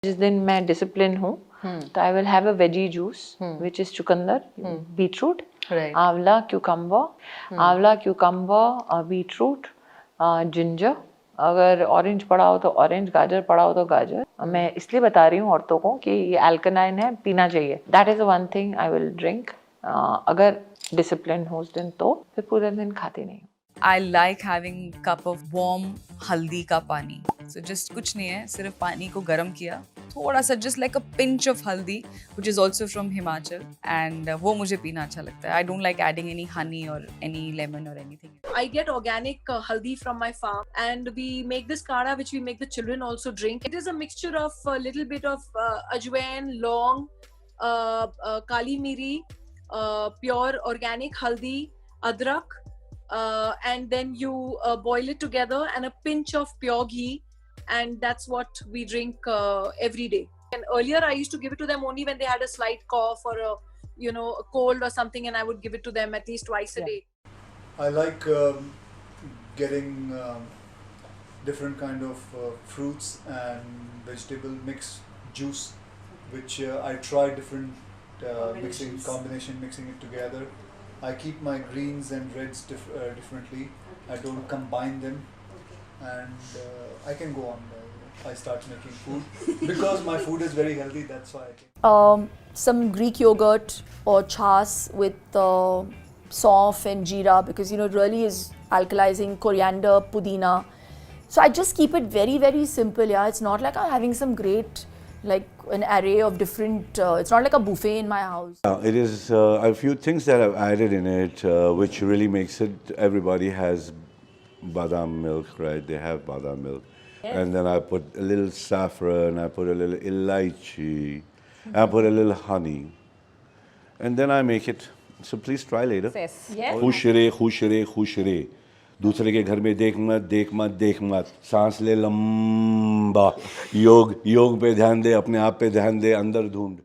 जिस दिन मैं डिसिप्लिन हूँ तो I will have a veggie juice which is चुकंदर, बीटरूट, आंवला, क्यूकम्बर, बीटरूट, जिंजर, अगर ऑरेंज पड़ा हो तो ऑरेंज, गाजर पड़ा हो तो गाजर। मैं इसलिए बता रही हूँ औरतों को कि ये अल्कनाइन है, पीना चाहिए। That is one thing I will drink. अगर डिसिप्लिन हो उस दिन तो फिर पूरे दिन खाती नहीं। I like having cup of warm हल्दी का पानी. So just कुछ नहीं है, सिर्फ पानी को गर्म किया, थोड़ा सा just like a pinch of हल्दी, which is also from Himachal, and वो मुझे पीना अच्छा लगता है. I don't like adding any honey or any lemon or anything. I get organic haldi from my farm, and we make this kadha, which we make the children also drink. It is a mixture of a little bit of ajwain, long, kali miri, pure organic haldi, adrak, and then you boil it together, and a pinch of pure ghee, and that's what we drink every day. And earlier I used to give it to them only when they had a slight cough or a cold or something, and I would give it to them at least twice a day. I like getting different kind of fruits and vegetable mix juice, which I try different mixing it together. I keep my greens and reds differently. I don't combine them, and I can go on. I start making food because my food is very healthy. That's why I can. Some Greek yogurt or chas with sauf and jeera, because it really is alkalizing, coriander, pudina. So I just keep it very, very simple. Yeah, it's not like I'm having some great, like an array of different. It's not like a buffet in my house. It is a few things that I've added in it, which really makes it. Everybody has badam milk, right? They have badam milk. Yes. And then I put a little saffron, I put a little elaichi, I put a little honey, and then I make it. So please try later. Yes. खुश रहे दूसरे के घर में देख मत सांस ले लंबा योग पे ध्यान दे, अपने आप पे ध्यान दे, अंदर ढूंढ।